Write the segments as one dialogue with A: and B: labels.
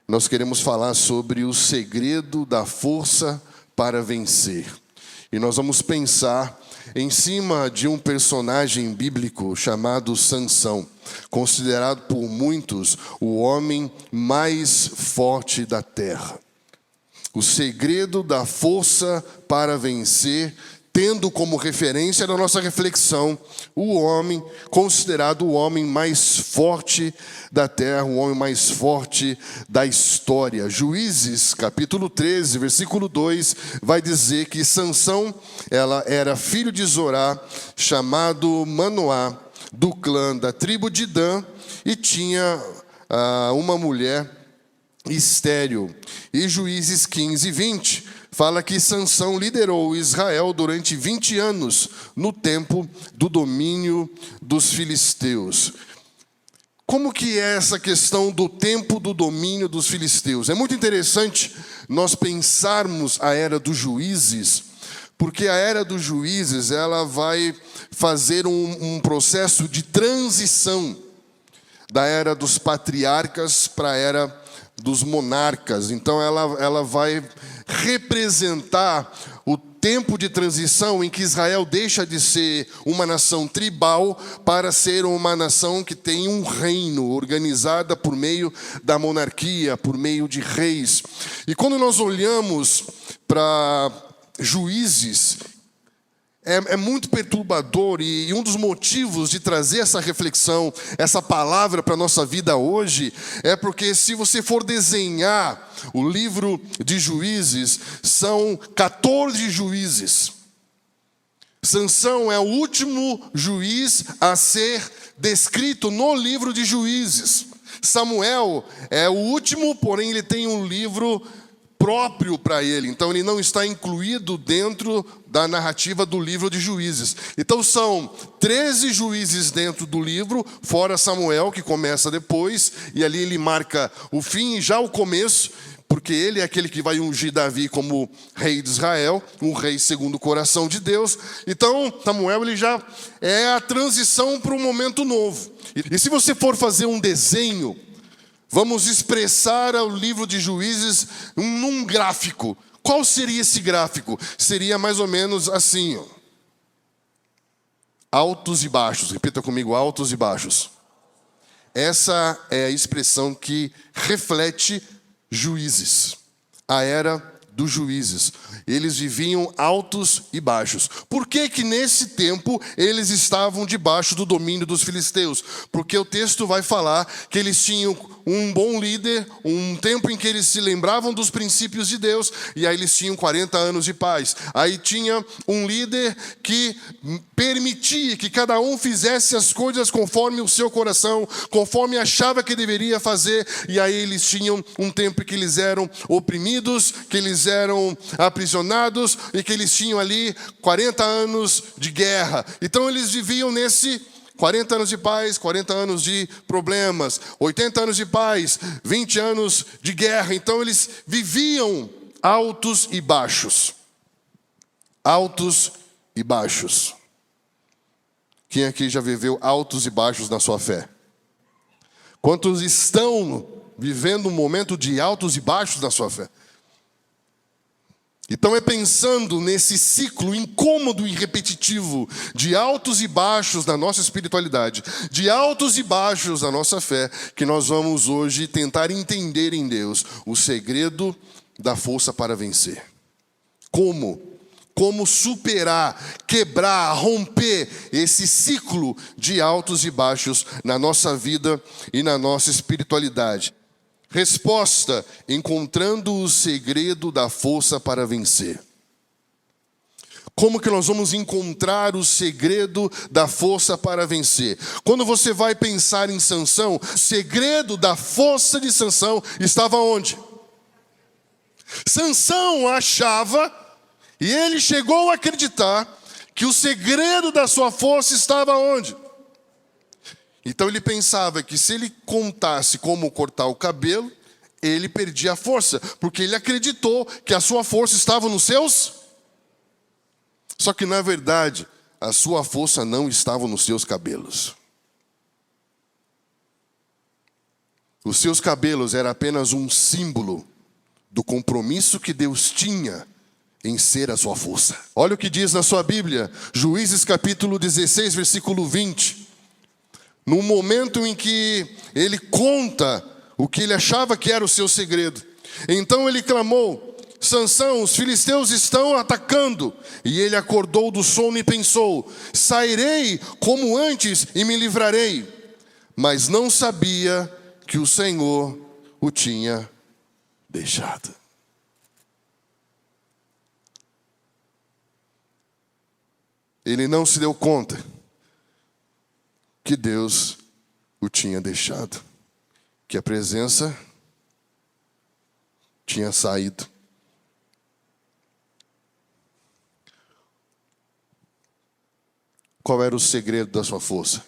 A: nós queremos falar sobre o segredo da força para vencer. E nós vamos pensar em cima de um personagem bíblico chamado Sansão, considerado por muitos o homem mais forte da terra. O segredo da força para vencer, tendo como referência na nossa reflexão o homem considerado o homem mais forte da terra, o homem mais forte da história. Juízes, capítulo 13, versículo 2, vai dizer que Sansão, ela era filho de Zorá, chamado Manoá, do clã da tribo de Dan, e tinha uma mulher estéril. E Juízes 15, 20 fala que Sansão liderou Israel durante 20 anos no tempo do domínio dos filisteus. Como que é essa questão do tempo do domínio dos filisteus? É muito interessante nós pensarmos a era dos juízes, porque a era dos juízes ela vai fazer um processo de transição da era dos patriarcas para a era dos monarcas. Então ela vai representar o tempo de transição em que Israel deixa de ser uma nação tribal para ser uma nação que tem um reino, organizada por meio da monarquia, por meio de reis. E quando nós olhamos para Juízes, é muito perturbador, e um dos motivos de trazer essa reflexão, essa palavra para a nossa vida hoje, é porque se você for desenhar o livro de Juízes, são 14 juízes. Sansão é o último juiz a ser descrito no livro de Juízes. Samuel é o último, porém ele tem um livro próprio para ele, então ele não está incluído dentro da narrativa do livro de Juízes. Então são 13 juízes dentro do livro, fora Samuel, que começa depois, e ali ele marca o fim e já o começo, porque ele é aquele que vai ungir Davi como rei de Israel, um rei segundo o coração de Deus. Então Samuel ele já é a transição para um momento novo. E se você for fazer um desenho, vamos expressar o livro de Juízes num gráfico. Qual seria esse gráfico? Seria mais ou menos assim, ó. Altos e baixos. Repita comigo, altos e baixos. Essa é a expressão que reflete Juízes. A era dos juízes. Eles viviam altos e baixos. Por que que nesse tempo eles estavam debaixo do domínio dos filisteus? Porque o texto vai falar que eles tinham um bom líder, um tempo em que eles se lembravam dos princípios de Deus, e aí eles tinham 40 anos de paz. Aí tinha um líder que permitia que cada um fizesse as coisas conforme o seu coração, conforme achava que deveria fazer, e aí eles tinham um tempo em que eles eram oprimidos, que eles eram aprisionados e que eles tinham ali 40 anos de guerra. Então eles viviam nesse 40 anos de paz, 40 anos de problemas, 80 anos de paz, 20 anos de guerra. Então eles viviam altos e baixos. Altos e baixos. Quem aqui já viveu altos e baixos na sua fé? Quantos estão vivendo um momento de altos e baixos na sua fé? Então é pensando nesse ciclo incômodo e repetitivo de altos e baixos da nossa espiritualidade, de altos e baixos da nossa fé, que nós vamos hoje tentar entender em Deus o segredo da força para vencer. Como superar, quebrar, romper esse ciclo de altos e baixos na nossa vida e na nossa espiritualidade. Resposta: encontrando o segredo da força para vencer. Como que nós vamos encontrar o segredo da força para vencer? Quando você vai pensar em Sansão, o segredo da força de Sansão estava onde? Sansão achava, e ele chegou a acreditar, que o segredo da sua força estava onde? Então ele pensava que se ele contasse como cortar o cabelo, ele perdia a força, porque ele acreditou que a sua força estava nos seus. Só que na verdade, a sua força não estava nos seus cabelos. Os seus cabelos eram apenas um símbolo do compromisso que Deus tinha em ser a sua força. Olha o que diz na sua Bíblia, Juízes capítulo 16, versículo 20. No momento em que ele conta o que ele achava que era o seu segredo. Então ele clamou: Sansão, os filisteus estão atacando. E ele acordou do sono e pensou: sairei como antes e me livrarei. Mas não sabia que o Senhor o tinha deixado. Ele não se deu conta que Deus o tinha deixado, que a presença tinha saído. Qual era o segredo da sua força?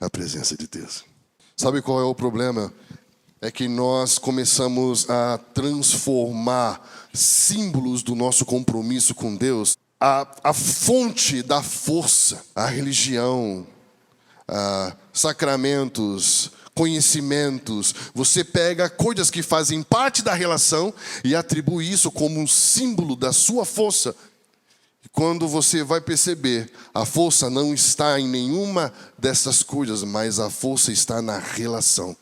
A: A presença de Deus. Sabe qual é o problema? É que nós começamos a transformar símbolos do nosso compromisso com Deus, a fonte da força, a religião, sacramentos, conhecimentos. Você pega coisas que fazem parte da relação e atribui isso como um símbolo da sua força. E quando você vai perceber, a força não está em nenhuma dessas coisas, mas a força está na relação.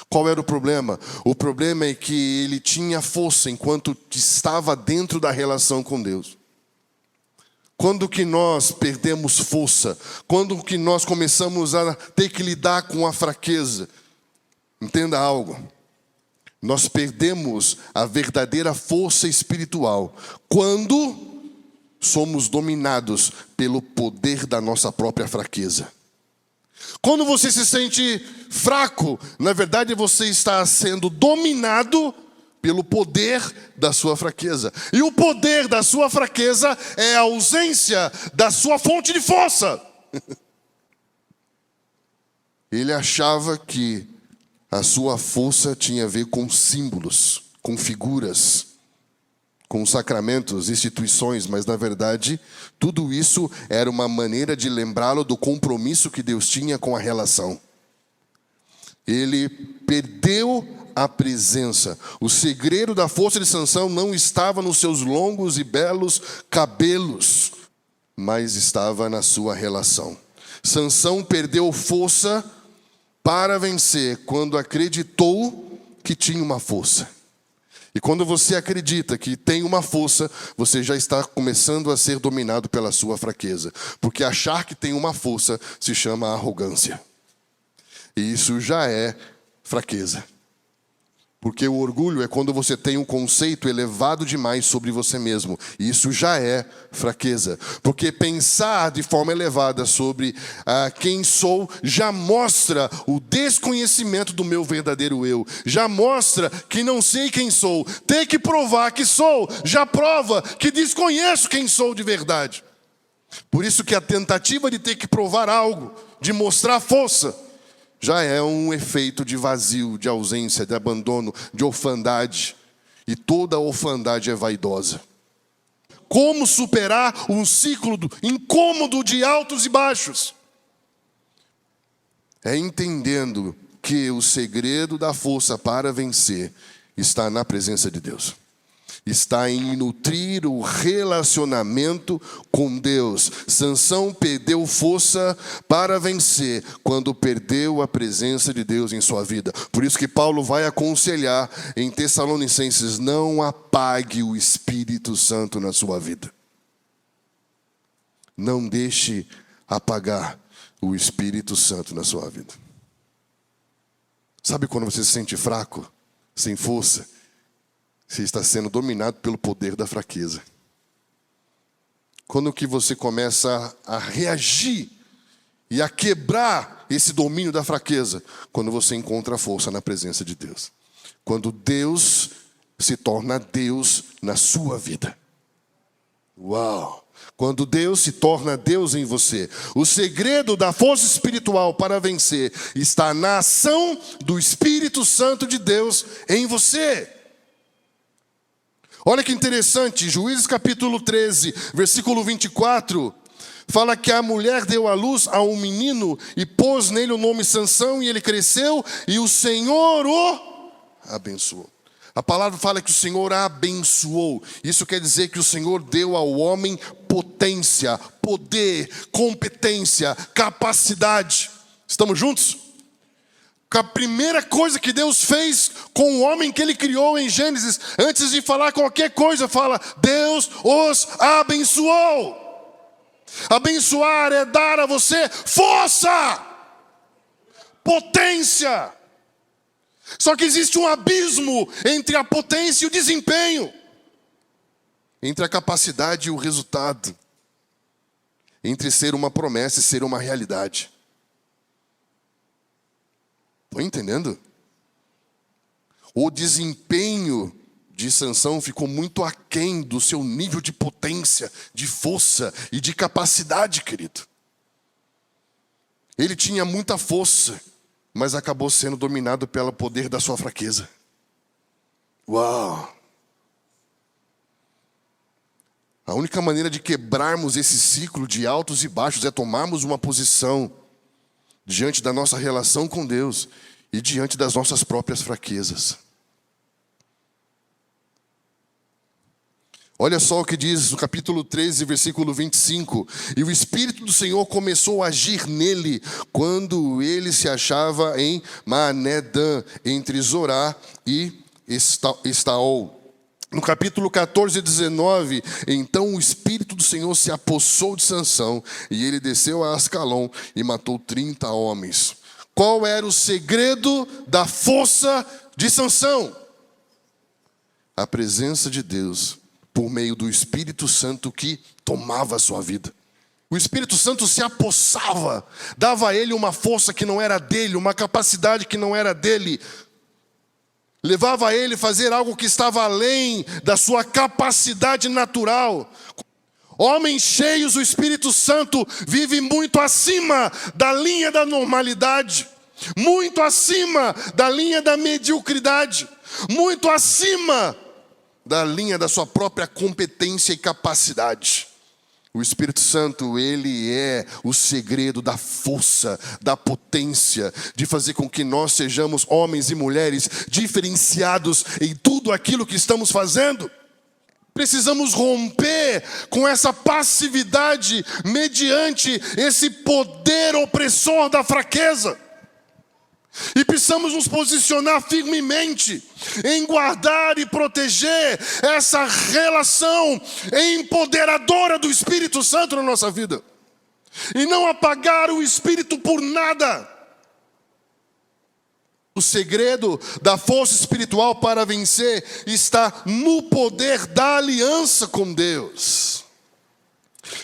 A: Qual era o problema? O problema é que ele tinha força enquanto estava dentro da relação com Deus. Quando que nós perdemos força? Quando que nós começamos a ter que lidar com a fraqueza? Entenda algo. Nós perdemos a verdadeira força espiritual quando somos dominados pelo poder da nossa própria fraqueza. Quando você se sente fraco, na verdade você está sendo dominado pelo poder da sua fraqueza. E o poder da sua fraqueza é a ausência da sua fonte de força. Ele achava que a sua força tinha a ver com símbolos, com figuras, com sacramentos, instituições, mas na verdade, tudo isso era uma maneira de lembrá-lo do compromisso que Deus tinha com a relação. Ele perdeu a presença. O segredo da força de Sansão não estava nos seus longos e belos cabelos, mas estava na sua relação. Sansão perdeu força para vencer quando acreditou que tinha uma força. E quando você acredita que tem uma força, você já está começando a ser dominado pela sua fraqueza. Porque achar que tem uma força se chama arrogância. E isso já é fraqueza. Porque o orgulho é quando você tem um conceito elevado demais sobre você mesmo. E isso já é fraqueza. Porque pensar de forma elevada sobre quem sou já mostra o desconhecimento do meu verdadeiro eu. Já mostra que não sei quem sou. Ter que provar que sou já prova que desconheço quem sou de verdade. Por isso que a tentativa de ter que provar algo, de mostrar força, já é um efeito de vazio, de ausência, de abandono, de orfandade. E toda orfandade é vaidosa. Como superar um ciclo incômodo de altos e baixos? É entendendo que o segredo da força para vencer está na presença de Deus. Está em nutrir o relacionamento com Deus. Sansão perdeu força para vencer quando perdeu a presença de Deus em sua vida. Por isso que Paulo vai aconselhar em Tessalonicenses: não apague o Espírito Santo na sua vida. Não deixe apagar o Espírito Santo na sua vida. Sabe quando você se sente fraco, sem força? Você está sendo dominado pelo poder da fraqueza. Quando que você começa a reagir e a quebrar esse domínio da fraqueza? Quando você encontra a força na presença de Deus. Quando Deus se torna Deus na sua vida. Uau! Quando Deus se torna Deus em você. O segredo da força espiritual para vencer está na ação do Espírito Santo de Deus em você. Olha que interessante, Juízes capítulo 13, versículo 24. Fala que a mulher deu à luz a um menino e pôs nele o nome Sansão, e ele cresceu e o Senhor o abençoou. A palavra fala que o Senhor a abençoou. Isso quer dizer que o Senhor deu ao homem potência, poder, competência, capacidade. Estamos juntos? A primeira coisa que Deus fez com o homem que Ele criou em Gênesis, antes de falar qualquer coisa, fala: Deus os abençoou. Abençoar é dar a você força, potência. Só que existe um abismo entre a potência e o desempenho, entre a capacidade e o resultado, entre ser uma promessa e ser uma realidade. Estão entendendo? O desempenho de Sansão ficou muito aquém do seu nível de potência, de força e de capacidade, querido. Ele tinha muita força, mas acabou sendo dominado pelo poder da sua fraqueza. Uau! A única maneira de quebrarmos esse ciclo de altos e baixos é tomarmos uma posição diante da nossa relação com Deus e diante das nossas próprias fraquezas. Olha só o que diz no capítulo 13, versículo 25. E o Espírito do Senhor começou a agir nele, quando ele se achava em Manedã, entre Zorá e Estaol. No capítulo 14, 19, então o Espírito do Senhor se apossou de Sansão, e ele desceu a Ascalon e matou 30 homens. Qual era o segredo da força de Sansão? A presença de Deus, por meio do Espírito Santo que tomava a sua vida. O Espírito Santo se apossava, dava a ele uma força que não era dele, uma capacidade que não era dele. Levava a ele a fazer algo que estava além da sua capacidade natural. Homens cheios do Espírito Santo vivem muito acima da linha da normalidade, muito acima da linha da mediocridade, muito acima da linha da sua própria competência e capacidade. O Espírito Santo, ele é o segredo da força, da potência, de fazer com que nós sejamos homens e mulheres diferenciados em tudo aquilo que estamos fazendo. Precisamos romper com essa passividade mediante esse poder opressor da fraqueza. E precisamos nos posicionar firmemente em guardar e proteger essa relação empoderadora do Espírito Santo na nossa vida. E não apagar o Espírito por nada. O segredo da força espiritual para vencer está no poder da aliança com Deus.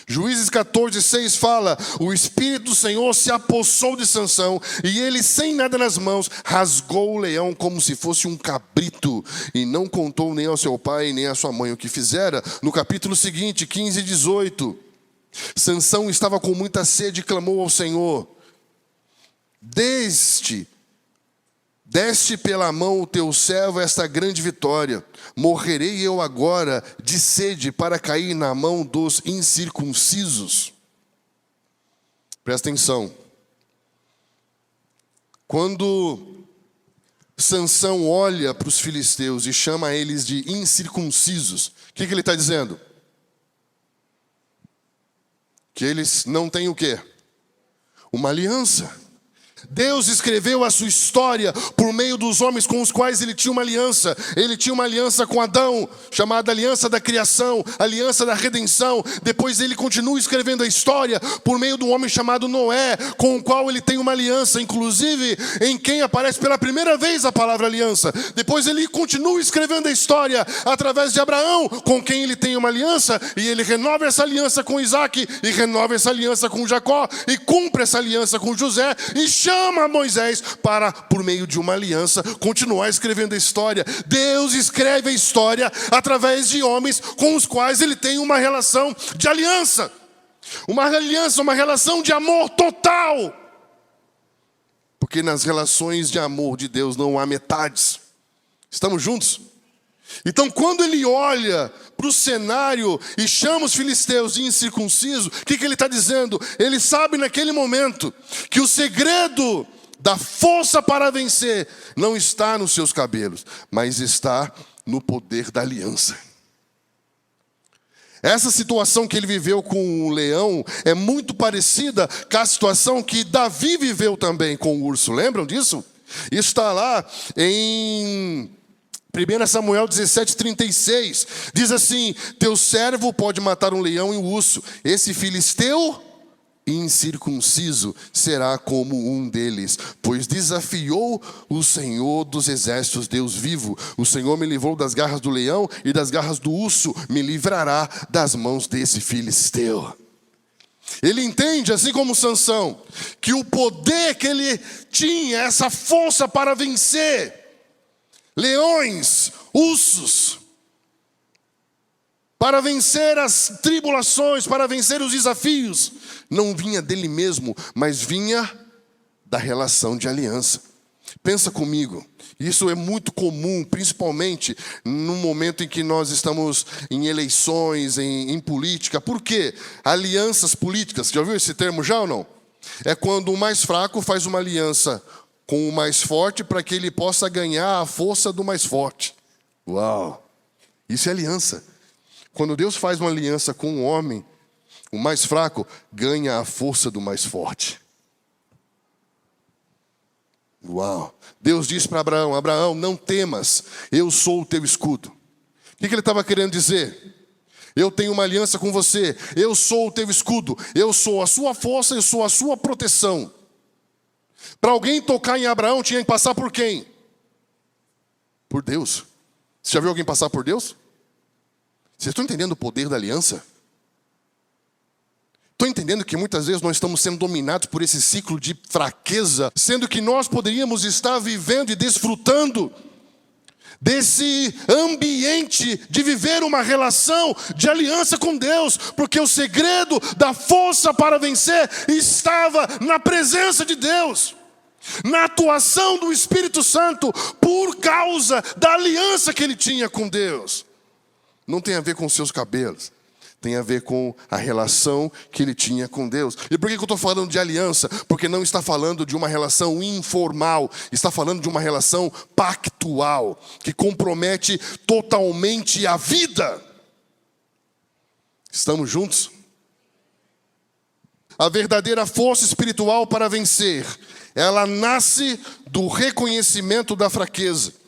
A: Juízes 14:6 fala: o Espírito do Senhor se apossou de Sansão, e ele, sem nada nas mãos, rasgou o leão como se fosse um cabrito, e não contou nem ao seu pai nem à sua mãe o que fizera. No capítulo seguinte, 15:18, Sansão estava com muita sede e clamou ao Senhor: Deste pela mão o teu servo esta grande vitória. Morrerei eu agora de sede para cair na mão dos incircuncisos? Presta atenção. Quando Sansão olha para os filisteus e chama eles de incircuncisos, o que ele está dizendo? Que eles não têm o quê? Uma aliança. Deus escreveu a sua história por meio dos homens com os quais ele tinha uma aliança. Ele tinha uma aliança com Adão, chamada aliança da criação, aliança da redenção. Depois ele continua escrevendo a história por meio de um homem chamado Noé, com o qual ele tem uma aliança, inclusive em quem aparece pela primeira vez a palavra aliança. Depois ele continua escrevendo a história através de Abraão, com quem ele tem uma aliança, e ele renova essa aliança com Isaac, e renova essa aliança com Jacó, e cumpre essa aliança com José, e chama Moisés para, por meio de uma aliança, continuar escrevendo a história. Deus escreve a história através de homens com os quais ele tem uma relação de aliança. Uma aliança, uma relação de amor total. Porque nas relações de amor de Deus não há metades. Estamos juntos? Então, quando ele olha para o cenário e chama os filisteus de incircunciso, o que ele está dizendo? Ele sabe naquele momento que o segredo da força para vencer não está nos seus cabelos, mas está no poder da aliança. Essa situação que ele viveu com o leão é muito parecida com a situação que Davi viveu também com o urso. Lembram disso? Isso está lá em 1 Samuel 17:36, diz assim: teu servo pode matar um leão e um urso, esse filisteu incircunciso será como um deles, pois desafiou o Senhor dos exércitos, Deus vivo. O Senhor me livrou das garras do leão e das garras do urso, me livrará das mãos desse filisteu. Ele entende, assim como Sansão, que o poder que ele tinha, essa força para vencer leões, ursos, para vencer as tribulações, para vencer os desafios, não vinha dele mesmo, mas vinha da relação de aliança. Pensa comigo, isso é muito comum, principalmente no momento em que nós estamos em eleições, em política. Por quê? Alianças políticas, já ouviu esse termo já ou não? É quando o mais fraco faz uma aliança com o mais forte para que ele possa ganhar a força do mais forte. Uau! Isso é aliança. Quando Deus faz uma aliança com um homem, o mais fraco ganha a força do mais forte. Uau! Deus diz para Abraão: Abraão, não temas, eu sou o teu escudo. O que ele estava querendo dizer? Eu tenho uma aliança com você, eu sou o teu escudo, eu sou a sua força, eu sou a sua proteção. Para alguém tocar em Abraão, tinha que passar por quem? Por Deus. Você já viu alguém passar por Deus? Vocês estão entendendo o poder da aliança? Estão entendendo que muitas vezes nós estamos sendo dominados por esse ciclo de fraqueza, sendo que nós poderíamos estar vivendo e desfrutando desse ambiente de viver uma relação de aliança com Deus, porque o segredo da força para vencer estava na presença de Deus, na atuação do Espírito Santo, por causa da aliança que ele tinha com Deus. Não tem a ver com seus cabelos, tem a ver com a relação que ele tinha com Deus. E por que eu estou falando de aliança? Porque não está falando de uma relação informal, está falando de uma relação pactual, que compromete totalmente a vida. Estamos juntos? A verdadeira força espiritual para vencer, ela nasce do reconhecimento da fraqueza.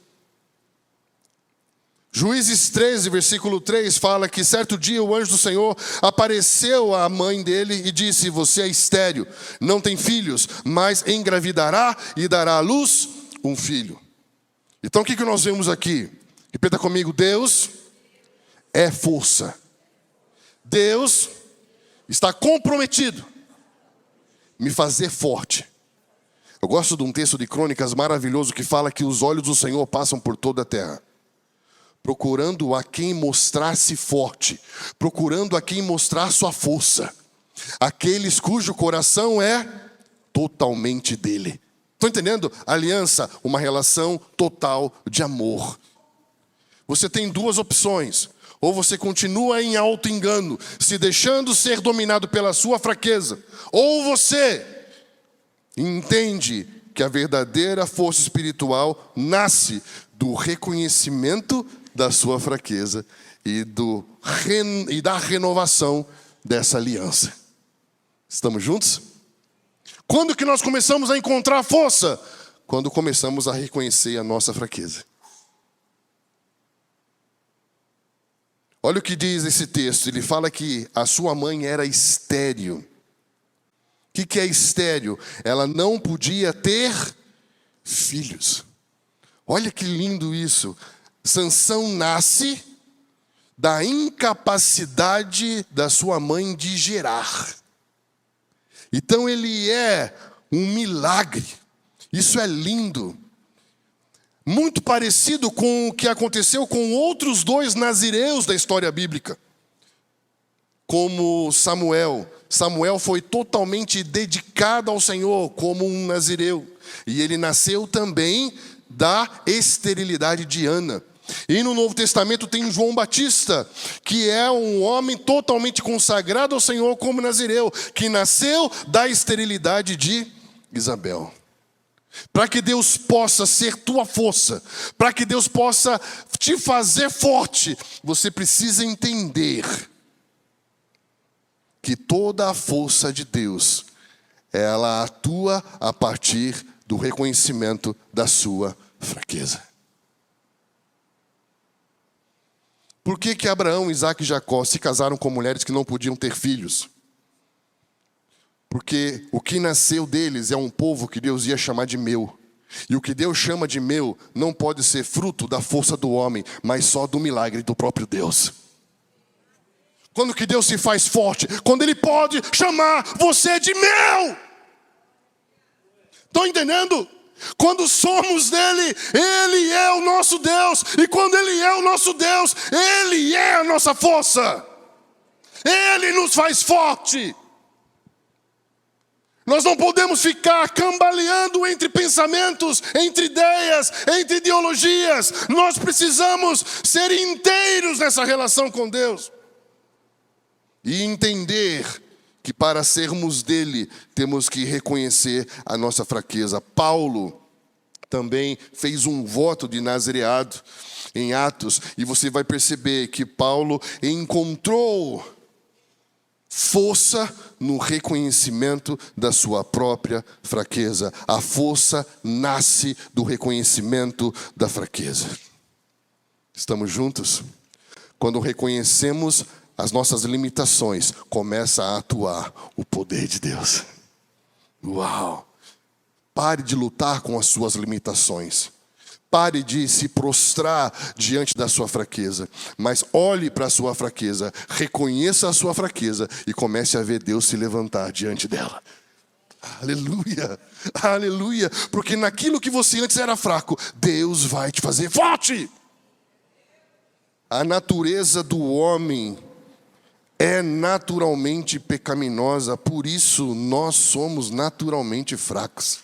A: Juízes 13, versículo 3, fala que certo dia o anjo do Senhor apareceu à mãe dele e disse: você é estéril, não tem filhos, mas engravidará e dará à luz um filho. Então o que nós vemos aqui? Repita comigo: Deus é força. Deus está comprometido em me fazer forte. Eu gosto de um texto de Crônicas maravilhoso que fala que os olhos do Senhor passam por toda a terra, procurando a quem mostrar-se forte, procurando a quem mostrar sua força, aqueles cujo coração é totalmente dele. Estão entendendo? Aliança, uma relação total de amor. Você tem duas opções: ou você continua em auto-engano, se deixando ser dominado pela sua fraqueza, ou você entende que a verdadeira força espiritual nasce do reconhecimento da sua fraqueza e da renovação dessa aliança. Estamos juntos? Quando que nós começamos a encontrar força? Quando começamos a reconhecer a nossa fraqueza. Olha o que diz esse texto. Ele fala que a sua mãe era estéril. O que é estéril? Ela não podia ter filhos. Olha que lindo isso. Sansão nasce da incapacidade da sua mãe de gerar. Então ele é um milagre. Isso é lindo. Muito parecido com o que aconteceu com outros dois nazireus da história bíblica. Como Samuel. Samuel foi totalmente dedicado ao Senhor como um nazireu. E ele nasceu também da esterilidade de Ana. E no Novo Testamento tem João Batista, que é um homem totalmente consagrado ao Senhor como nazireu, que nasceu da esterilidade de Isabel. Para que Deus possa ser tua força, para que Deus possa te fazer forte, você precisa entender que toda a força de Deus, ela atua a partir do reconhecimento da sua fraqueza. Por que Abraão, Isaac e Jacó se casaram com mulheres que não podiam ter filhos? Porque o que nasceu deles é um povo que Deus ia chamar de meu. E o que Deus chama de meu não pode ser fruto da força do homem, mas só do milagre do próprio Deus. Quando que Deus se faz forte? Quando Ele pode chamar você de meu. Estão entendendo? Quando somos dele, Ele é o nosso Deus. E quando Ele é o nosso Deus, Ele é a nossa força. Ele nos faz forte. Nós não podemos ficar cambaleando entre pensamentos, entre ideias, entre ideologias. Nós precisamos ser inteiros nessa relação com Deus. E entender que para sermos dele, temos que reconhecer a nossa fraqueza. Paulo também fez um voto de nazireado em Atos. E você vai perceber que Paulo encontrou força no reconhecimento da sua própria fraqueza. A força nasce do reconhecimento da fraqueza. Estamos juntos? Quando reconhecemos as nossas limitações, começa a atuar o poder de Deus. Uau! Pare de lutar com as suas limitações. Pare de se prostrar diante da sua fraqueza, mas olhe para a sua fraqueza, reconheça a sua fraqueza e comece a ver Deus se levantar diante dela. Aleluia, aleluia, porque naquilo que você antes era fraco, Deus vai te fazer forte. A natureza do homem é naturalmente pecaminosa, por isso nós somos naturalmente fracos.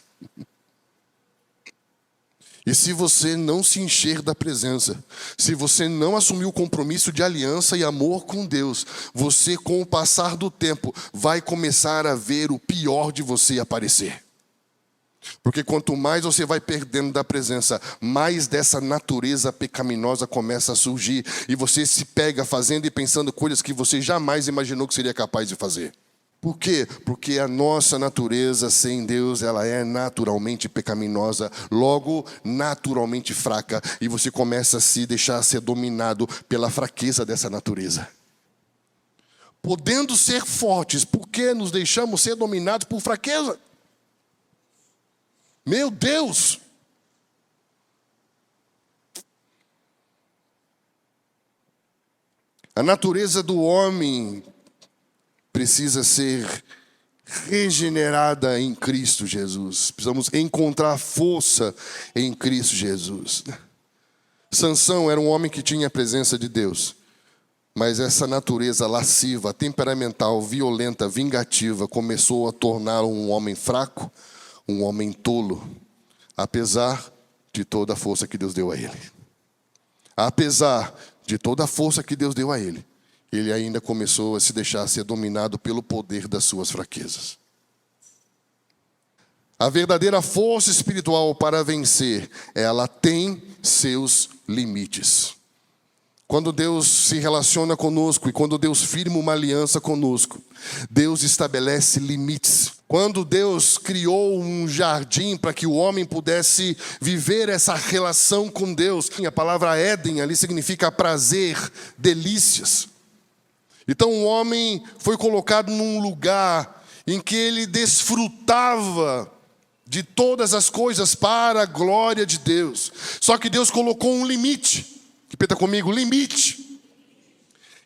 A: E se você não se encher da presença, se você não assumir o compromisso de aliança e amor com Deus, você, com o passar do tempo, vai começar a ver o pior de você aparecer. Porque quanto mais você vai perdendo da presença, mais dessa natureza pecaminosa começa a surgir. E você se pega fazendo e pensando coisas que você jamais imaginou que seria capaz de fazer. Por quê? Porque a nossa natureza sem Deus, ela é naturalmente pecaminosa, logo naturalmente fraca, e você começa a se deixar ser dominado pela fraqueza dessa natureza. Podendo ser fortes, por que nos deixamos ser dominados por fraqueza? Meu Deus! A natureza do homem precisa ser regenerada em Cristo Jesus. Precisamos encontrar força em Cristo Jesus. Sansão era um homem que tinha a presença de Deus, mas essa natureza lasciva, temperamental, violenta, vingativa, começou a torná-lo um homem fraco, um homem tolo, apesar de toda a força que Deus deu a ele. Apesar de toda a força que Deus deu a ele, ele ainda começou a se deixar ser dominado pelo poder das suas fraquezas. A verdadeira força espiritual para vencer, ela tem seus limites. Quando Deus se relaciona conosco e quando Deus firma uma aliança conosco, Deus estabelece limites. Quando Deus criou um jardim para que o homem pudesse viver essa relação com Deus, a palavra Éden ali significa prazer, delícias. Então o homem foi colocado num lugar em que ele desfrutava de todas as coisas para a glória de Deus. Só que Deus colocou um limite. Repita comigo, limite.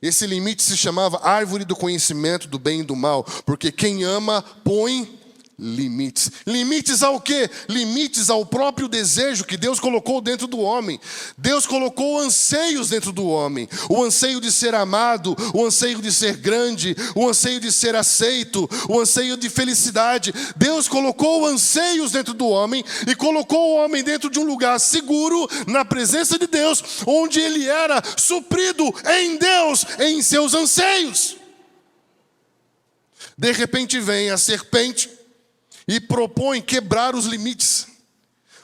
A: Esse limite se chamava árvore do conhecimento do bem e do mal, porque quem ama põe limites. Limites ao quê? Limites ao próprio desejo que Deus colocou dentro do homem. Deus colocou anseios dentro do homem. O anseio de ser amado, o anseio de ser grande, o anseio de ser aceito, o anseio de felicidade. Deus colocou anseios dentro do homem e colocou o homem dentro de um lugar seguro, na presença de Deus, onde ele era suprido em Deus, em seus anseios. De repente vem a serpente e propõe quebrar os limites.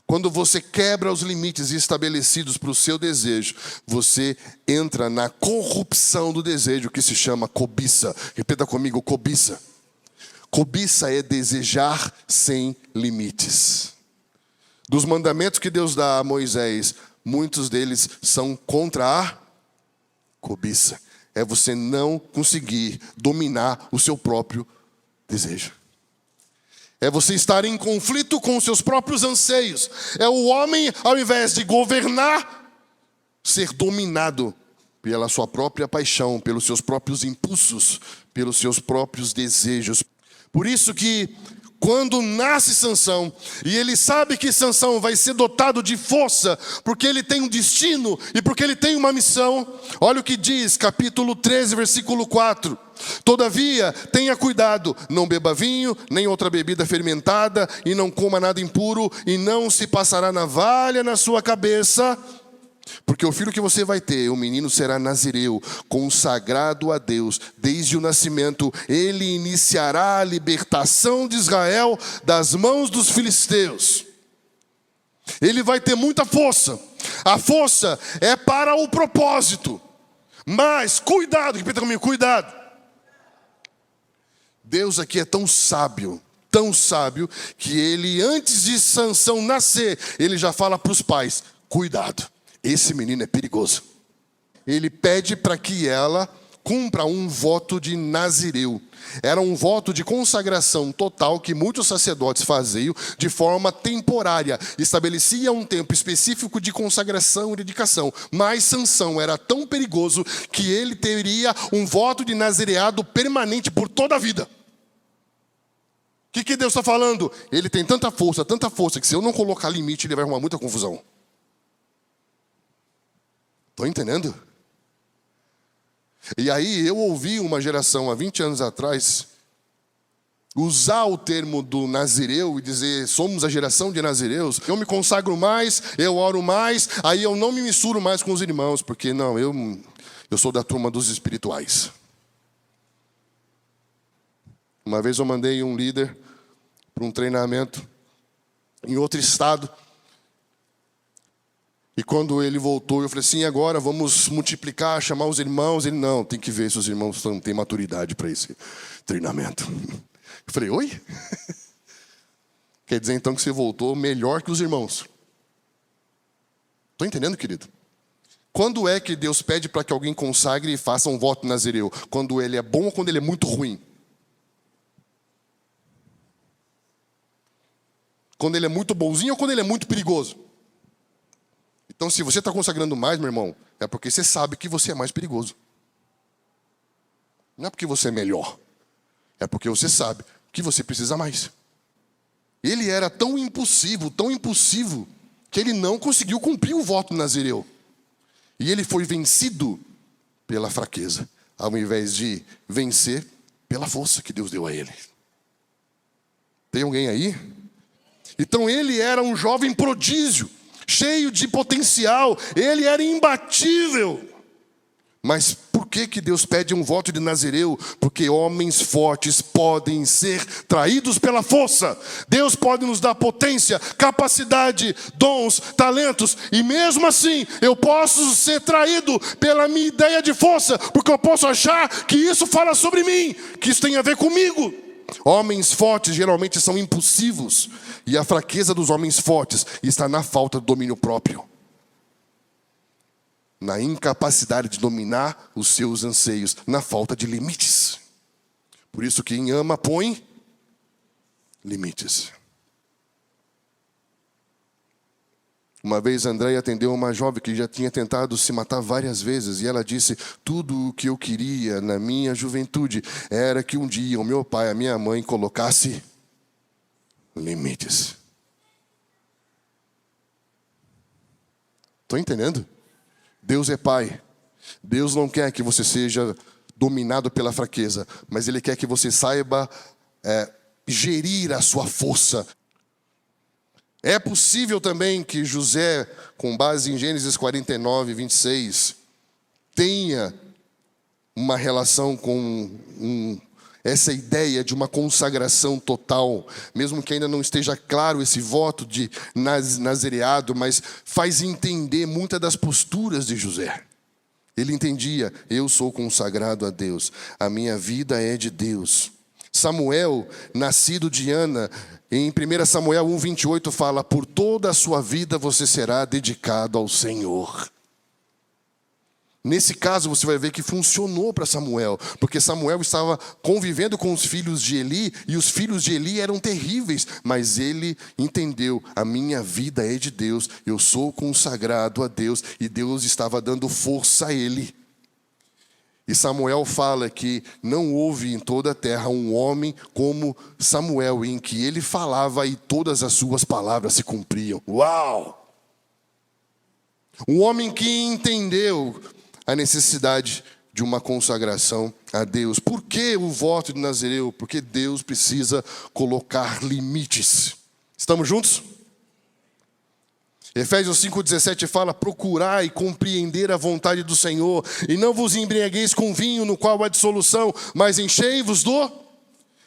A: Quando você quebra os limites estabelecidos para o seu desejo, você entra na corrupção do desejo, que se chama cobiça. Repita comigo, cobiça. Cobiça é desejar sem limites. Dos mandamentos que Deus dá a Moisés, muitos deles são contra a cobiça. É você não conseguir dominar o seu próprio desejo. É você estar em conflito com os seus próprios anseios. É o homem, ao invés de governar, ser dominado pela sua própria paixão, pelos seus próprios impulsos, pelos seus próprios desejos. Por isso que quando nasce Sansão, e ele sabe que Sansão vai ser dotado de força, porque ele tem um destino e porque ele tem uma missão. Olha o que diz, capítulo 13, versículo 4. Todavia, tenha cuidado, não beba vinho, nem outra bebida fermentada, e não coma nada impuro, e não se passará navalha na sua cabeça, porque o filho que você vai ter, o menino será nazireu, consagrado a Deus desde o nascimento. Ele iniciará a libertação de Israel das mãos dos filisteus. Ele vai ter muita força. A força é para o propósito. Mas cuidado, repita comigo, cuidado. Deus aqui é tão sábio, que ele, antes de Sansão nascer, ele já fala para os pais: cuidado, esse menino é perigoso. Ele pede para que ela cumpra um voto de nazireu. Era um voto de consagração total que muitos sacerdotes faziam de forma temporária. Estabelecia um tempo específico de consagração e dedicação. Mas Sansão era tão perigoso que ele teria um voto de nazireado permanente por toda a vida. O que Deus está falando? Ele tem tanta força, que se eu não colocar limite, ele vai arrumar muita confusão. Estão entendendo? E aí eu ouvi uma geração há 20 anos atrás usar o termo do nazireu e dizer: somos a geração de nazireus. Eu me consagro mais, eu oro mais, aí eu não me misturo mais com os irmãos, porque não, eu sou da turma dos espirituais. Uma vez eu mandei um líder para um treinamento em outro estado. E quando ele voltou, eu falei assim: agora vamos multiplicar, chamar os irmãos. Ele: não, tem que ver se os irmãos têm maturidade para esse treinamento. Eu falei: oi? Quer dizer então que você voltou melhor que os irmãos. Estou entendendo, querido? Quando é que Deus pede para que alguém consagre e faça um voto nazireu? Quando ele é bom ou quando ele é muito ruim? Quando ele é muito bonzinho ou quando ele é muito perigoso? Então, se você está consagrando mais, meu irmão, é porque você sabe que você é mais perigoso. Não é porque você é melhor. É porque você sabe que você precisa mais. Ele era tão impulsivo, que ele não conseguiu cumprir o voto nazireu. E ele foi vencido pela fraqueza, ao invés de vencer pela força que Deus deu a ele. Tem alguém aí? Então ele era um jovem prodígio, cheio de potencial, ele era imbatível. Mas por que Deus pede um voto de nazireu? Porque homens fortes podem ser traídos pela força. Deus pode nos dar potência, capacidade, dons, talentos, e mesmo assim eu posso ser traído pela minha ideia de força, porque eu posso achar que isso fala sobre mim, que isso tem a ver comigo. Homens fortes geralmente são impulsivos, e a fraqueza dos homens fortes está na falta de domínio próprio, na incapacidade de dominar os seus anseios, na falta de limites. Por isso quem ama põe limites. Uma vez Andréia atendeu uma jovem que já tinha tentado se matar várias vezes, e ela disse: tudo o que eu queria na minha juventude era que um dia o meu pai, a minha mãe colocasse limites. Estão entendendo? Deus é Pai. Deus não quer que você seja dominado pela fraqueza, mas Ele quer que você saiba gerir a sua força. É possível também que José, com base em Gênesis 49, 26, tenha uma relação com essa ideia de uma consagração total, mesmo que ainda não esteja claro esse voto de nazereado, mas faz entender muitas das posturas de José. Ele entendia: eu sou consagrado a Deus, a minha vida é de Deus. Samuel, nascido de Ana, em 1 Samuel 1:28 fala: por toda a sua vida você será dedicado ao Senhor. Nesse caso você vai ver que funcionou para Samuel, porque Samuel estava convivendo com os filhos de Eli, e os filhos de Eli eram terríveis, mas ele entendeu: a minha vida é de Deus, eu sou consagrado a Deus, e Deus estava dando força a ele. E Samuel fala que não houve em toda a terra um homem como Samuel, em que ele falava e todas as suas palavras se cumpriam. Uau! Um homem que entendeu a necessidade de uma consagração a Deus. Por que o voto de Nazireu? Porque Deus precisa colocar limites. Estamos juntos? Efésios 5,17 fala: procurai compreender a vontade do Senhor, e não vos embriagueis com vinho, no qual há dissolução, mas enchei-vos do...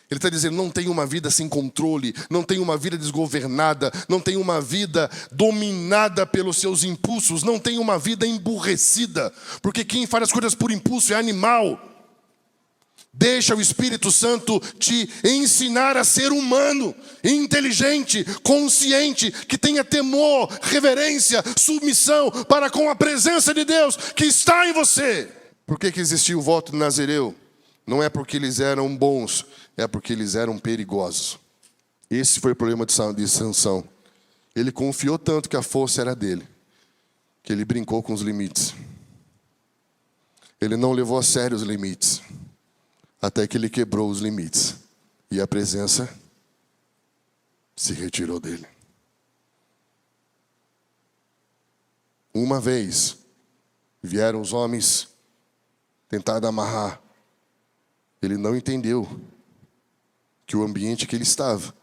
A: Ele está dizendo: não tenha uma vida sem controle, não tenha uma vida desgovernada, não tenha uma vida dominada pelos seus impulsos, não tenha uma vida emburrecida, porque quem faz as coisas por impulso é animal. Deixa o Espírito Santo te ensinar a ser humano, inteligente, consciente, que tenha temor, reverência, submissão para com a presença de Deus que está em você. Por que existiu o voto de Nazireu? Não é porque eles eram bons, é porque eles eram perigosos. Esse foi o problema de Sansão. Ele confiou tanto que a força era dele, que ele brincou com os limites. Ele não levou a sério os limites, até que ele quebrou os limites, e a presença se retirou dele. Uma vez, vieram os homens tentar amarrar. Ele não entendeu que o ambiente que ele estava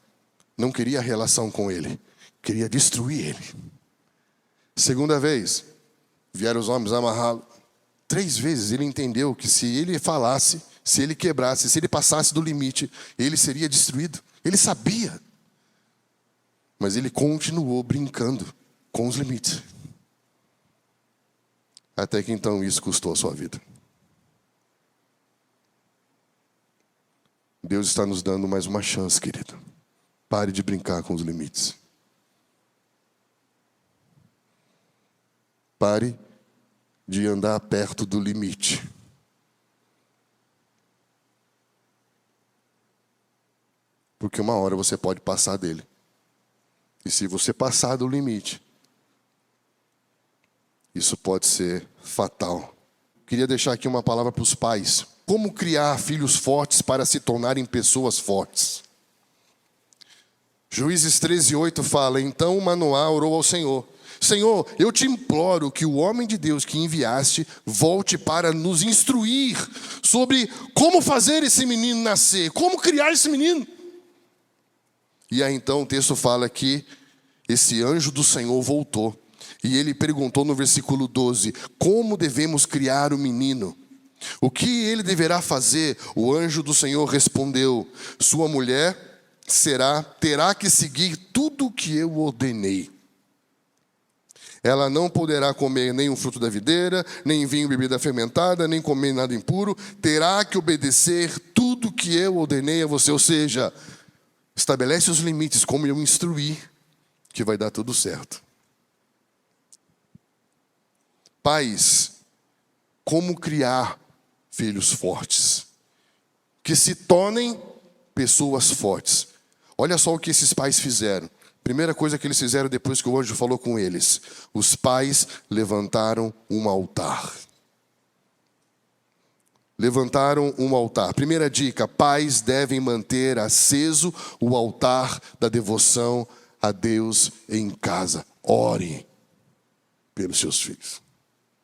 A: não queria relação com ele, queria destruir ele. Segunda vez, vieram os homens amarrá-lo. 3 vezes ele entendeu que se ele falasse, se ele quebrasse, se ele passasse do limite, ele seria destruído. Ele sabia. Mas ele continuou brincando com os limites. Até que então isso custou a sua vida. Deus está nos dando mais uma chance, querido. Pare de brincar com os limites. Pare de andar perto do limite. Porque uma hora você pode passar dele. E se você passar do limite, isso pode ser fatal. Queria deixar aqui uma palavra para os pais. Como criar filhos fortes para se tornarem pessoas fortes? Juízes 13:8 fala: então Manoá orou ao Senhor: Senhor, eu te imploro que o homem de Deus que enviaste volte para nos instruir sobre como fazer esse menino nascer, como criar esse menino. E aí então o texto fala que esse anjo do Senhor voltou. E ele perguntou no versículo 12: como devemos criar o menino? O que ele deverá fazer? O anjo do Senhor respondeu: sua mulher terá que seguir tudo o que eu ordenei. Ela não poderá comer nem o fruto da videira, nem vinho e bebida fermentada, nem comer nada impuro. Terá que obedecer tudo o que eu ordenei a você. Ou seja, estabelece os limites, como eu instruí, que vai dar tudo certo. Pais, como criar filhos fortes, que se tornem pessoas fortes. Olha só o que esses pais fizeram. Primeira coisa que eles fizeram depois que o anjo falou com eles: os pais levantaram um altar. levantaram um altar. Primeira dica: pais devem manter aceso o altar da devoção a Deus em casa. Ore pelos seus filhos.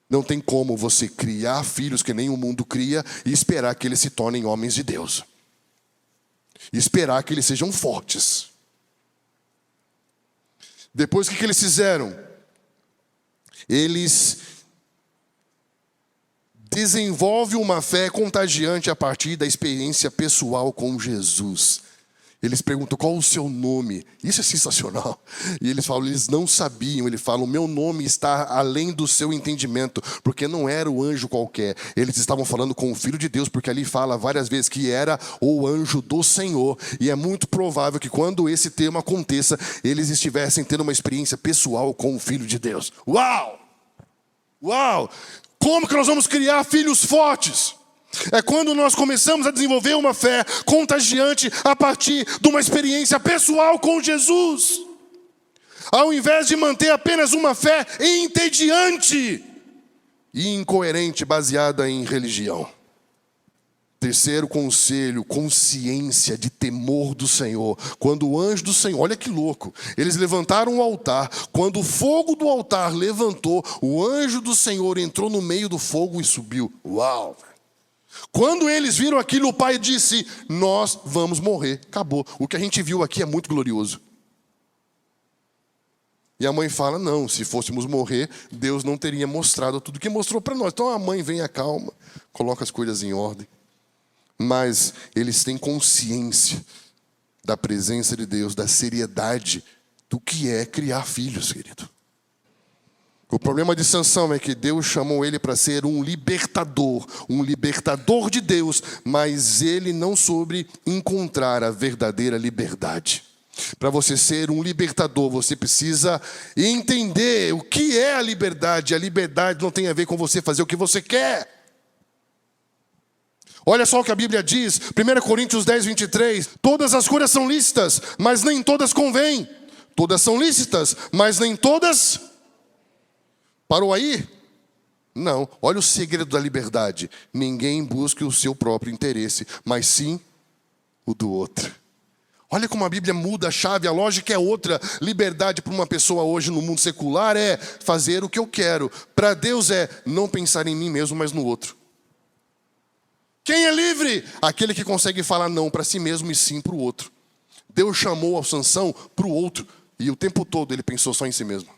A: Não tem como você criar filhos que nem o mundo cria e esperar que eles se tornem homens de Deus. E esperar que eles sejam fortes. Depois, o que eles fizeram? Eles desenvolvem uma fé contagiante a partir da experiência pessoal com Jesus. Eles perguntam: qual o seu nome? Isso é sensacional. E eles falam: eles não sabiam. Ele fala: o meu nome está além do seu entendimento. Porque não era o anjo qualquer. Eles estavam falando com o Filho de Deus. Porque ali fala várias vezes que era o anjo do Senhor. E é muito provável que quando esse termo aconteça, eles estivessem tendo uma experiência pessoal com o Filho de Deus. Uau! Uau! Como que nós vamos criar filhos fortes? É quando nós começamos a desenvolver uma fé contagiante a partir de uma experiência pessoal com Jesus. Ao invés de manter apenas uma fé entediante e incoerente baseada em religião. Terceiro conselho: consciência de temor do Senhor. Quando o anjo do Senhor, olha que louco, eles levantaram o altar. Quando o fogo do altar levantou, o anjo do Senhor entrou no meio do fogo e subiu. Uau! Quando eles viram aquilo, o pai disse: nós vamos morrer, acabou. O que a gente viu aqui é muito glorioso. E a mãe fala: não, se fôssemos morrer, Deus não teria mostrado tudo que mostrou para nós. Então a mãe vem, acalma, coloca as coisas em ordem. Mas eles têm consciência da presença de Deus, da seriedade do que é criar filhos, querido. O problema de Sansão é que Deus chamou ele para ser um libertador de Deus, mas ele não soube encontrar a verdadeira liberdade. Para você ser um libertador, você precisa entender o que é a liberdade. A liberdade não tem a ver com você fazer o que você quer. Olha só o que a Bíblia diz, 1 Coríntios 10, 23. Todas as coisas são lícitas, mas nem todas convêm. Todas são lícitas, mas nem todas... Parou aí? Não. Olha o segredo da liberdade. Ninguém busca o seu próprio interesse, mas sim o do outro. Olha como a Bíblia muda a chave, a lógica é outra. Liberdade para uma pessoa hoje no mundo secular é fazer o que eu quero. Para Deus é não pensar em mim mesmo, mas no outro. Quem é livre? Aquele que consegue falar não para si mesmo e sim para o outro. Deus chamou a Sansão para o outro e o tempo todo ele pensou só em si mesmo.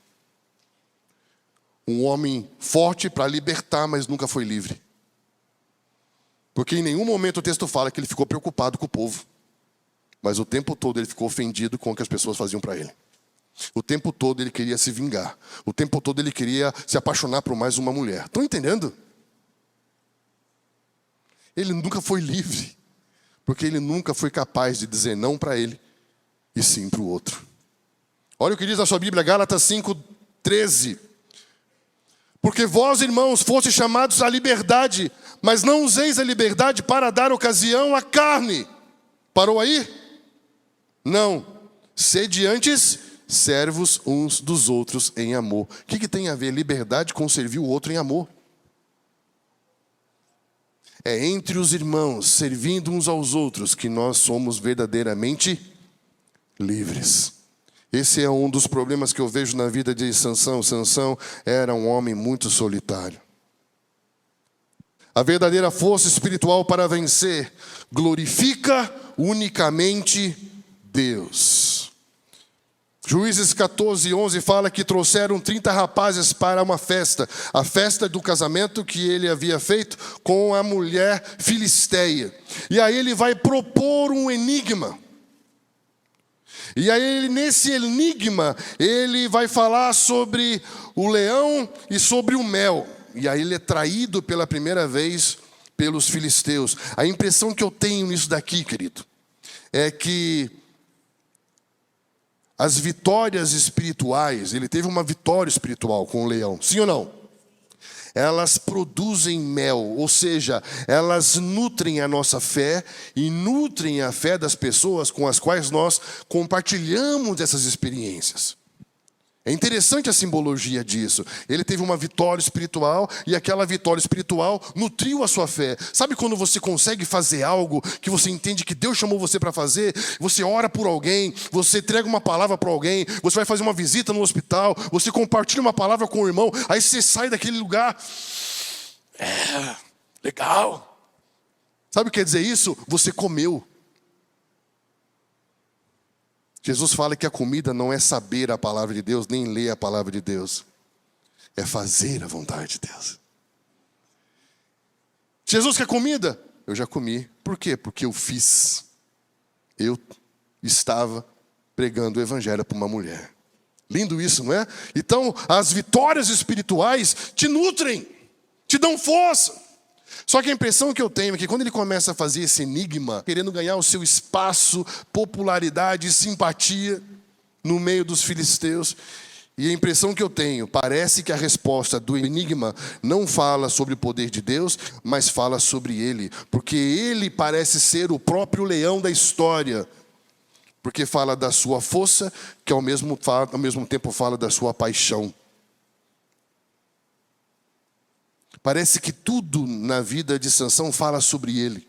A: Um homem forte para libertar, mas nunca foi livre. Porque em nenhum momento o texto fala que ele ficou preocupado com o povo. Mas o tempo todo ele ficou ofendido com o que as pessoas faziam para ele. O tempo todo ele queria se vingar. O tempo todo ele queria se apaixonar por mais uma mulher. Estão entendendo? Ele nunca foi livre. Porque ele nunca foi capaz de dizer não para ele e sim para o outro. Olha o que diz a sua Bíblia, Gálatas 5:13. Porque vós, irmãos, fostes chamados à liberdade, mas não useis a liberdade para dar ocasião à carne. Parou aí? Não. Sede antes servos uns dos outros em amor. O que tem a ver liberdade com servir o outro em amor? É entre os irmãos, servindo uns aos outros, que nós somos verdadeiramente livres. Esse é um dos problemas que eu vejo na vida de Sansão. Sansão era um homem muito solitário. A verdadeira força espiritual para vencer glorifica unicamente Deus. Juízes 14:11 fala que trouxeram 30 rapazes para uma festa. A festa do casamento que ele havia feito com a mulher filisteia. E aí ele vai propor um enigma. E aí nesse enigma, ele vai falar sobre o leão e sobre o mel. E aí ele é traído pela primeira vez pelos filisteus. A impressão que eu tenho nisso daqui, querido, é que as vitórias espirituais, ele teve uma vitória espiritual com o leão, sim ou não? Elas produzem mel, ou seja, elas nutrem a nossa fé e nutrem a fé das pessoas com as quais nós compartilhamos essas experiências. É interessante a simbologia disso. Ele teve uma vitória espiritual e aquela vitória espiritual nutriu a sua fé. Sabe quando você consegue fazer algo que você entende que Deus chamou você para fazer? Você ora por alguém, você entrega uma palavra para alguém, você vai fazer uma visita no hospital, você compartilha uma palavra com o irmão, aí você sai daquele lugar. Legal. Sabe o que quer dizer isso? Você comeu. Jesus fala que a comida não é saber a palavra de Deus, nem ler a palavra de Deus. É fazer a vontade de Deus. Jesus quer comida? Eu já comi. Por quê? Porque eu fiz. Eu estava pregando o evangelho para uma mulher. Lindo isso, não é? Então, as vitórias espirituais te nutrem, te dão força. Só que a impressão que eu tenho é que quando ele começa a fazer esse enigma, querendo ganhar o seu espaço, popularidade e simpatia no meio dos filisteus, e a impressão que eu tenho, parece que a resposta do enigma não fala sobre o poder de Deus, mas fala sobre ele, porque ele parece ser o próprio leão da história, porque fala da sua força, que ao mesmo tempo fala da sua paixão. Parece que tudo na vida de Sansão fala sobre ele.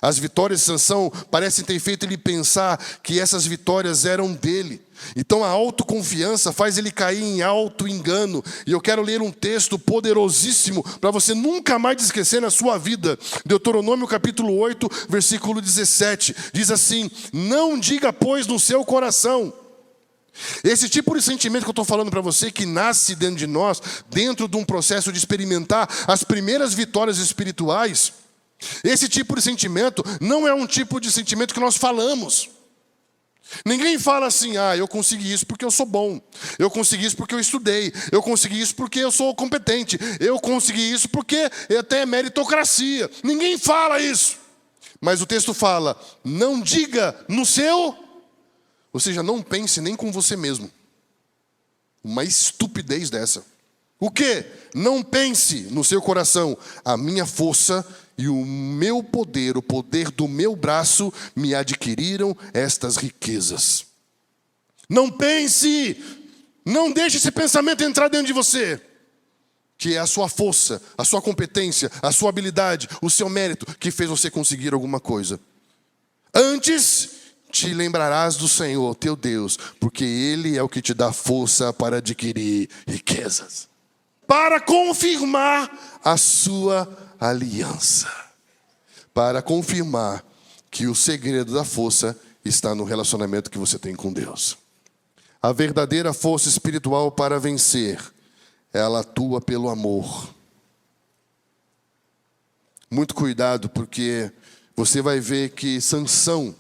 A: As vitórias de Sansão parecem ter feito ele pensar que essas vitórias eram dele. Então a autoconfiança faz ele cair em auto-engano. E eu quero ler um texto poderosíssimo para você nunca mais esquecer na sua vida. Deuteronômio capítulo 8, versículo 17. Diz assim: não diga, pois, no seu coração. Esse tipo de sentimento que eu estou falando para você, que nasce dentro de nós, dentro de um processo de experimentar as primeiras vitórias espirituais, esse tipo de sentimento não é um tipo de sentimento que nós falamos. Ninguém fala assim: eu consegui isso porque eu sou bom, eu consegui isso porque eu estudei, eu consegui isso porque eu sou competente, eu consegui isso porque até é meritocracia. Ninguém fala isso. Mas o texto fala: não diga no seu... Ou seja, não pense nem com você mesmo. Uma estupidez dessa. O quê? Não pense no seu coração: a minha força e o meu poder, o poder do meu braço, me adquiriram estas riquezas. Não pense, não deixe esse pensamento entrar dentro de você, que é a sua força, a sua competência, a sua habilidade, o seu mérito, que fez você conseguir alguma coisa. Antes, te lembrarás do Senhor, teu Deus, porque Ele é o que te dá força para adquirir riquezas, para confirmar a sua aliança, para confirmar que o segredo da força está no relacionamento que você tem com Deus. A verdadeira força espiritual para vencer, ela atua pelo amor. Muito cuidado, porque você vai ver que Sansão,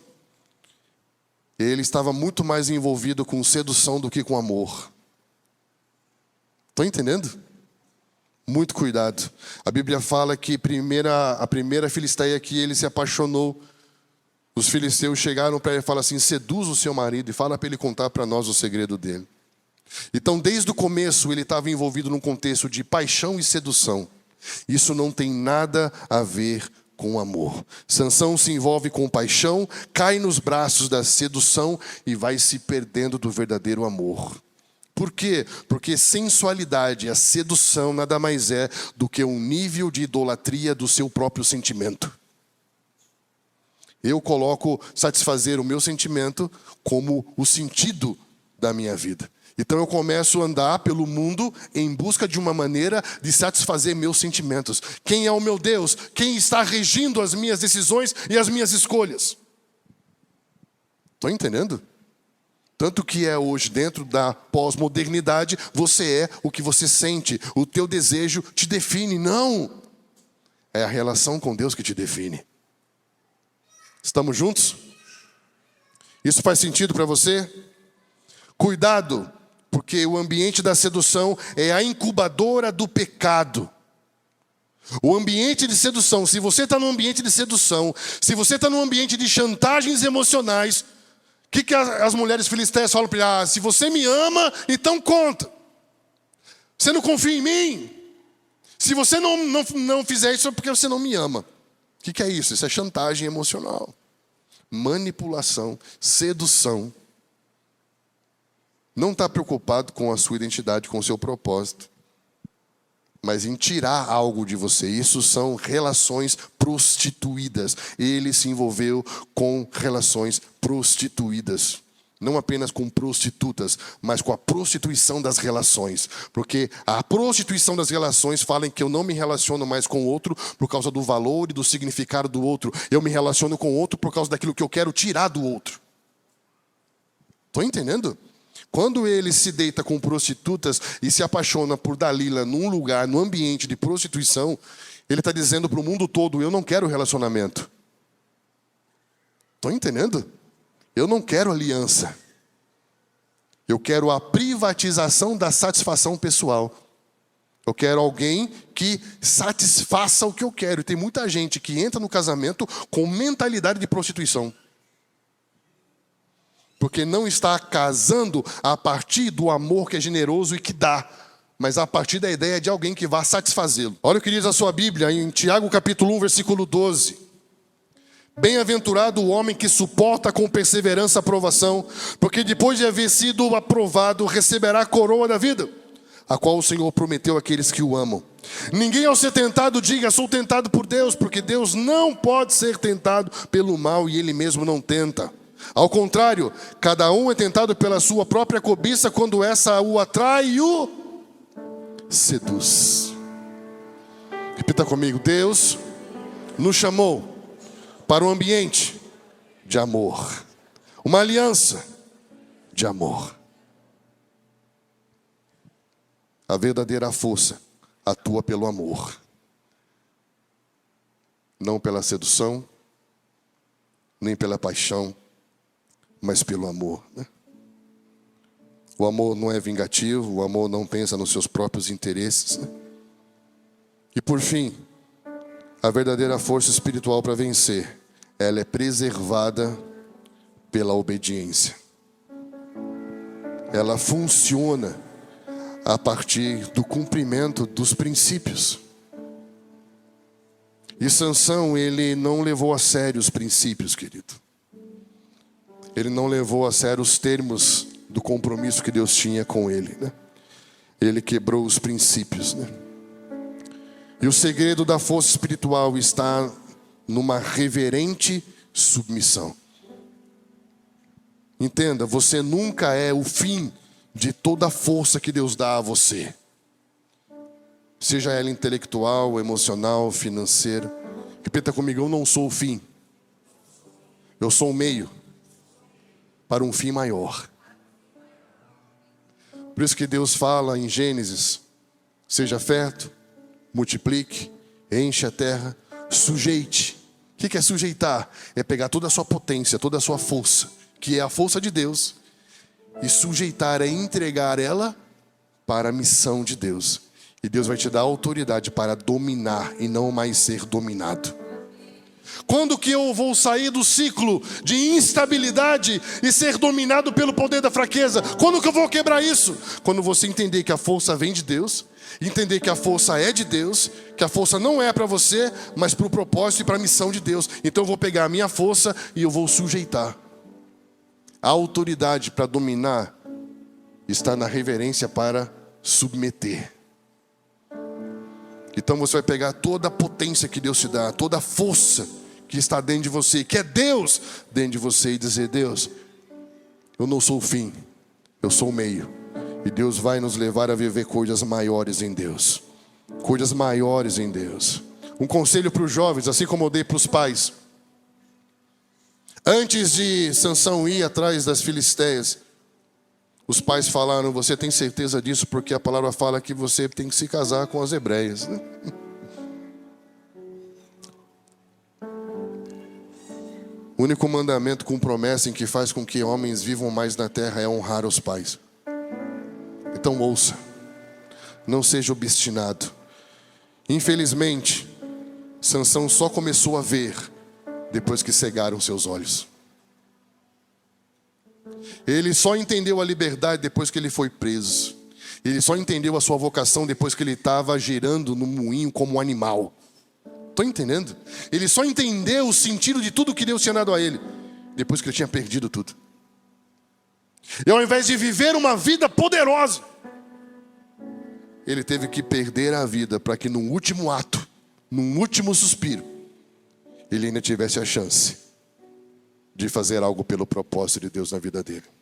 A: ele estava muito mais envolvido com sedução do que com amor. Estão entendendo? Muito cuidado. A Bíblia fala que a primeira filisteia que ele se apaixonou, os filisteus chegaram para ele e falaram assim: seduz o seu marido e fala para ele contar para nós o segredo dele. Então, desde o começo, ele estava envolvido num contexto de paixão e sedução. Isso não tem nada a ver com amor. Sansão se envolve com paixão, cai nos braços da sedução e vai se perdendo do verdadeiro amor. Por quê? Porque sensualidade, a sedução, nada mais é do que um nível de idolatria do seu próprio sentimento. Eu coloco satisfazer o meu sentimento como o sentido da minha vida. Então eu começo a andar pelo mundo em busca de uma maneira de satisfazer meus sentimentos. Quem é o meu Deus? Quem está regindo as minhas decisões e as minhas escolhas? Estão entendendo? Tanto que é hoje, dentro da pós-modernidade, você é o que você sente. O teu desejo te define. Não! É a relação com Deus que te define. Estamos juntos? Isso faz sentido para você? Cuidado, porque o ambiente da sedução é a incubadora do pecado. O ambiente de sedução, se você está num ambiente de sedução, se você está num ambiente de chantagens emocionais, o que as mulheres filisteias falam para ele? Se você me ama, então conta. Você não confia em mim? Se você não fizer isso é porque você não me ama. O que é isso? Isso é chantagem emocional. Manipulação, sedução. não está preocupado com a sua identidade, com o seu propósito, mas em tirar algo de você. Isso são relações prostituídas. Ele se envolveu com relações prostituídas. Não apenas com prostitutas, mas com a prostituição das relações. Porque a prostituição das relações fala em que eu não me relaciono mais com o outro por causa do valor e do significado do outro. Eu me relaciono com o outro por causa daquilo que eu quero tirar do outro. Estão entendendo? Quando ele se deita com prostitutas e se apaixona por Dalila num lugar, num ambiente de prostituição, ele está dizendo para o mundo todo, eu não quero relacionamento. Estão entendendo? Eu não quero aliança. Eu quero a privatização da satisfação pessoal. Eu quero alguém que satisfaça o que eu quero. E tem muita gente que entra no casamento com mentalidade de prostituição. Porque não está casando a partir do amor que é generoso e que dá, mas a partir da ideia de alguém que vá satisfazê-lo. Olha o que diz a sua Bíblia em Tiago capítulo 1, versículo 12. Bem-aventurado o homem que suporta com perseverança a provação, porque depois de haver sido aprovado, receberá a coroa da vida, a qual o Senhor prometeu àqueles que o amam. Ninguém ao ser tentado diga, sou tentado por Deus, porque Deus não pode ser tentado pelo mal e Ele mesmo não tenta. Ao contrário, cada um é tentado pela sua própria cobiça, quando essa o atrai e o seduz. Repita comigo, Deus nos chamou para um ambiente de amor, uma aliança de amor. A verdadeira força atua pelo amor, não pela sedução, nem pela paixão, mas pelo amor, né? O amor não é vingativo, o amor não pensa nos seus próprios interesses, né? E por fim, a verdadeira força espiritual para vencer, ela é preservada pela obediência. Ela funciona a partir do cumprimento dos princípios. E Sansão, ele não levou a sério os princípios, querido. Ele não levou a sério os termos do compromisso que Deus tinha com ele, né? Ele quebrou os princípios, né? E o segredo da força espiritual está numa reverente submissão. Entenda, você nunca é o fim de toda a força que Deus dá a você. Seja ela intelectual, emocional, financeira. Repita comigo, eu não sou o fim. Eu sou o meio para um fim maior. Por isso que Deus fala em Gênesis, seja fértil, multiplique, enche a terra, sujeite. O que é sujeitar? É pegar toda a sua potência, toda a sua força, que é a força de Deus, e sujeitar é entregar ela para a missão de Deus. E Deus vai te dar autoridade para dominar e não mais ser dominado. Quando que eu vou sair do ciclo de instabilidade e ser dominado pelo poder da fraqueza? Quando que eu vou quebrar isso? Quando você entender que a força vem de Deus, entender que a força é de Deus, que a força não é para você, mas para o propósito e para a missão de Deus. Então eu vou pegar a minha força e eu vou sujeitar. A autoridade para dominar está na reverência para submeter. Então você vai pegar toda a potência que Deus te dá, toda a força que está dentro de você, que é Deus dentro de você, e dizer, Deus, eu não sou o fim, eu sou o meio. E Deus vai nos levar a viver coisas maiores em Deus. Coisas maiores em Deus. Um conselho para os jovens, assim como eu dei para os pais. Antes de Sansão ir atrás das filisteias, os pais falaram, você tem certeza disso? Porque a palavra fala que você tem que se casar com as hebreias, né? O único mandamento com promessa em que faz com que homens vivam mais na terra é honrar os pais. Então ouça, não seja obstinado. Infelizmente, Sansão só começou a ver depois que cegaram seus olhos. Ele só entendeu a liberdade depois que ele foi preso. Ele só entendeu a sua vocação depois que ele estava girando no moinho como um animal. Estão entendendo? Ele só entendeu o sentido de tudo que Deus tinha dado a ele depois que ele tinha perdido tudo. E ao invés de viver uma vida poderosa, ele teve que perder a vida para que num último ato, num último suspiro, ele ainda tivesse a chance de fazer algo pelo propósito de Deus na vida dele.